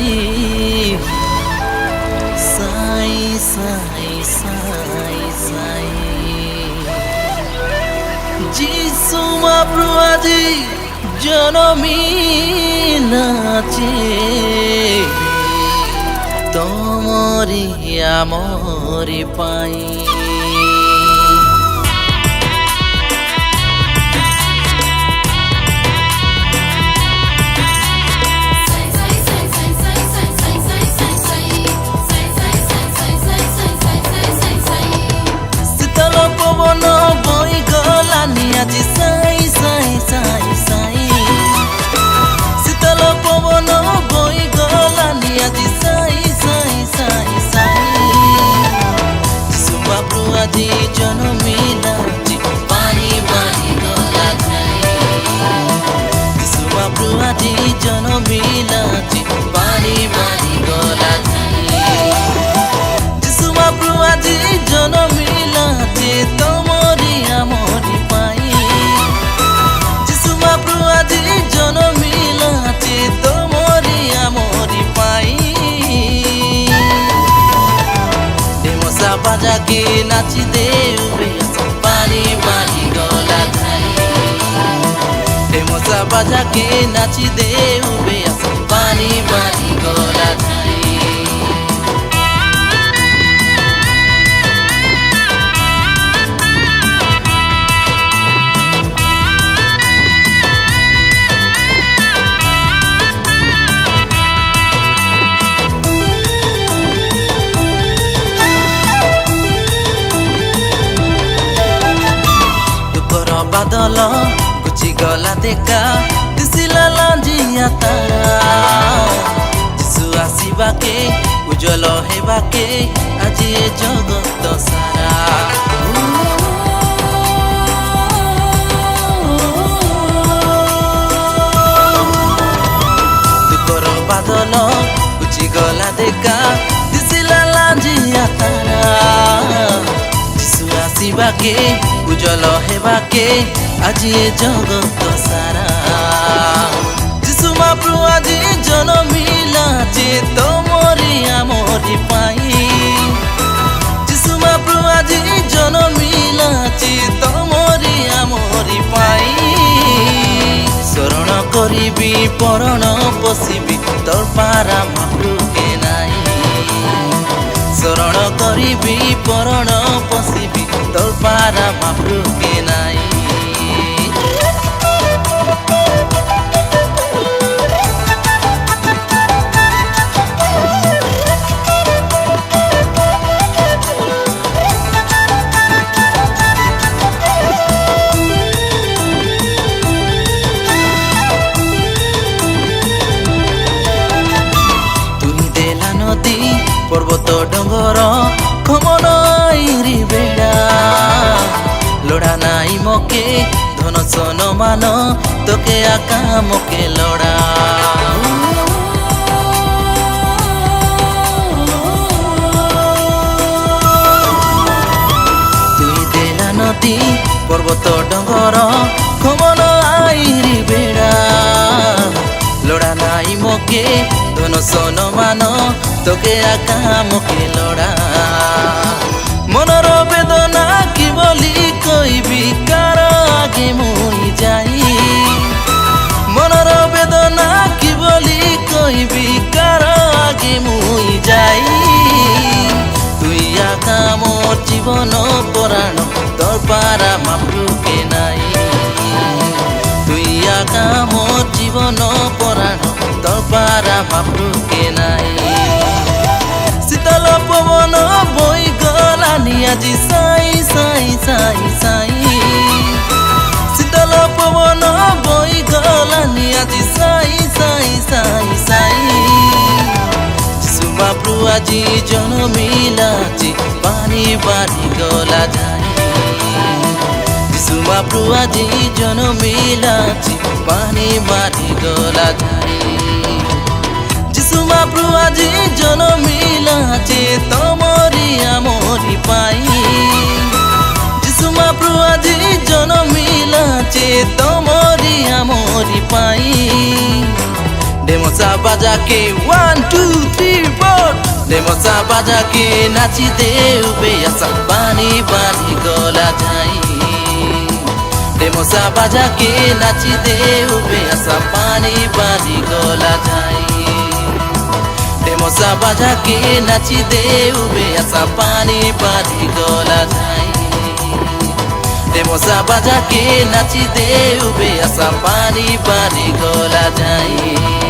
আজি চাই চাই চাই চাই যিশু মহাপ্রভু আজি জনমিলা যে তোমরি আমরি পাই শীতল পবন বই গলানি আজি সাই সাই সাই সাই শীতল পবন বই গলানি আজি সাই সাই সাই সাই যিশু মহাপ্রভু আজি জনমিলা যে পানি পানি গলা খাই যিশু মহাপ্রভু আজি জনমিলা যে পানি পানি গলা খাই যিশু মহাপ্রভু আজি জনমিলা যে তোমরি আমরি পাই যিশু মহাপ্রভু আজি জনমিলা যে তোমরি আমরি পাই ডেমসা বাজাকে নাচি দেবে পানি পানি গলা খাই ডেমসা বাজাকে নাচি দেবে পানি পানি গলা খাই বাদল গুচি গলা দেখা দিছিলা লাঞ্জিয়া তারা যিশু আসিবাকে উজ্জ্বল হেবাকে আজি এ জগত সারা দুঃখর বাদল গুচি গলা দেখা দিছিলা লাঞ্জিয়া তারা যিশু আসিবাকে উজ্জ্বল হেবাকে আজি এ জগত সারা যিশু মহাপ্রভু আজি জনমিলা যে তোমরি আমরি পাই যিশু মহাপ্রভু আজি জনমিলা যে তোমরি আমরি পাই শরণ করিবি পরণ পশিবি তোর পারা মহাপ্রভুকে নাই শরণ করিবি পরণ পশিবি তোর পারা মহাপ্রভুকে নাই তুই দেলা নদী পর্বত ডঙ্গর খমন আইরি বেড়া লড়া নাই মকে ধন সন মান তোকে আকা মকে লড়া তুই দেলা নদী পর্বত ডঙ্গর খমন আইরি বেড়া লড়া নাই মকে ধন সন মান তোকে আকা মকে লড়া মনর বেদনা কি বলি কইবি কার আগে মই যাই মনর বেদনা কি বলি কইবি কার আগে মই যাই তুই আকা মোর জীবন পরাণ তোর পারা মহাপ্রভুকে নাই তুই আকা মোর জীবন পরাণ তোর পারা মহাপ্রভুকে নাই শীতল পবন বই গলানি আজি সাই সাই সাই সাই শীতল পবন বই গলানি আজি সাই সাই সাই সাই যিশু মহাপ্রভু আজি জনমিলা যে পানি পানি গলা যায় যিশু মহাপ্রভু আজি জনমিলা যে পানি পানি গলা যায় যিশু মহাপ্রভু আজি জনমিলা যে তোমরি আমরি পাই যিশু মহাপ্রভু আজি জনমিলা যে তোমরি আমরি পাই ডেমসা বাজাকে 1 2 डेमोसा बाजा के नाची देऊ बेआसा पानी पानी गला जाई डेमोसा बाजा के नाची देऊ बेआसा पानी पानी गला जाई डेमोसा बाजा के नाची देऊ बेआसा पानी पानी गला जाई डेमोसा बाजा के नाची देऊ बेआसा पानी पानी गला जाई